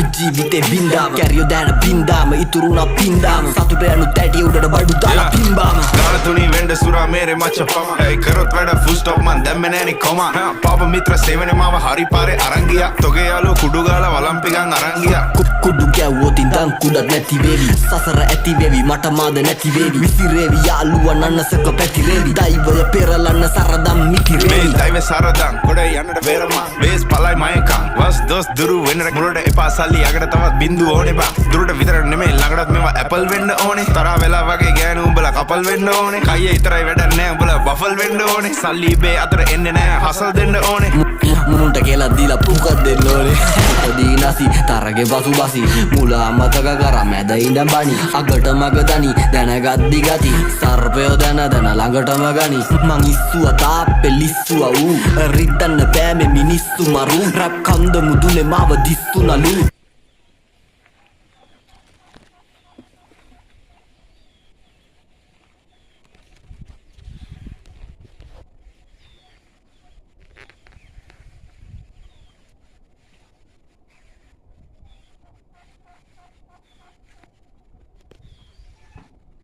අපි ජීවිතේ බින්දාම කැරියෝ දැන බින්දාම ඉතුරුනා පින්දාම සතුට යනු තැටි උඩට බඩු දාලා පිම්බාම ගාන තුනී වෙන්ඩ සුරා මේරේ මච්ච පම ඇයි කරොත් වැඩ ෆුල් ස්ටොප් මන් දැම්මේ නෑනේ කොමා පාප මිත්‍ර සේවනේ මාව හරි පාරේ අරන් ගියා තොගේ යාළුවෝ කුඩු ගාලා වලම්පිකන් අරන් ගියා කුඩු ගැව්වොත් ඉඳන් කුඩක් නැති වේවි සසර ඇති වේවි මට මාද නැති වේවි විසිරේවි යාළුවා නන්නසක පැතිරේවි දෛවය පෙරලන්න සරදම් මිතිරේවි දෛවය සරදම් ගොඩ යන්නට වේරමා වේස් පලයි මයකම් වස් දොස් දුරු වෙන්න මුලට එපා සල්ලි යකට තවත් බින්දු ඕනේ බා දුරට විතර නෙමෙයි ළඟටත් මේවා ඇපල් වෙන්න ඕනේ තරහ වෙලා වගේ ගෑනු උඹලා කපල් වෙන්න ඕනේ කයියේ ඉතරයි වැඩක් නෑ උඹලා බෆල් වෙන්න ඕනේ සල්ලි බේ අතර එන්නේ නෑ හසල් දෙන්න ඕනේ මුන්ට කියලා දීලා පුකක් දෙන්න ඕනේ උපදී නැසි තරගේ පසු බසි මුලා මතක කරා මැද ඉඳන් බණි අගට මග දනි දැනගද්දි ගති සර්පයෝ දැන ළඟටම ගනි මං ඉස්සුවා තාප්පේ ලිස්සුවා ඌ රිද්දන්න බෑ මේ මිනිස්සු මරු රැප් කන්ද මුදුනේ මාව දිස්සුනලු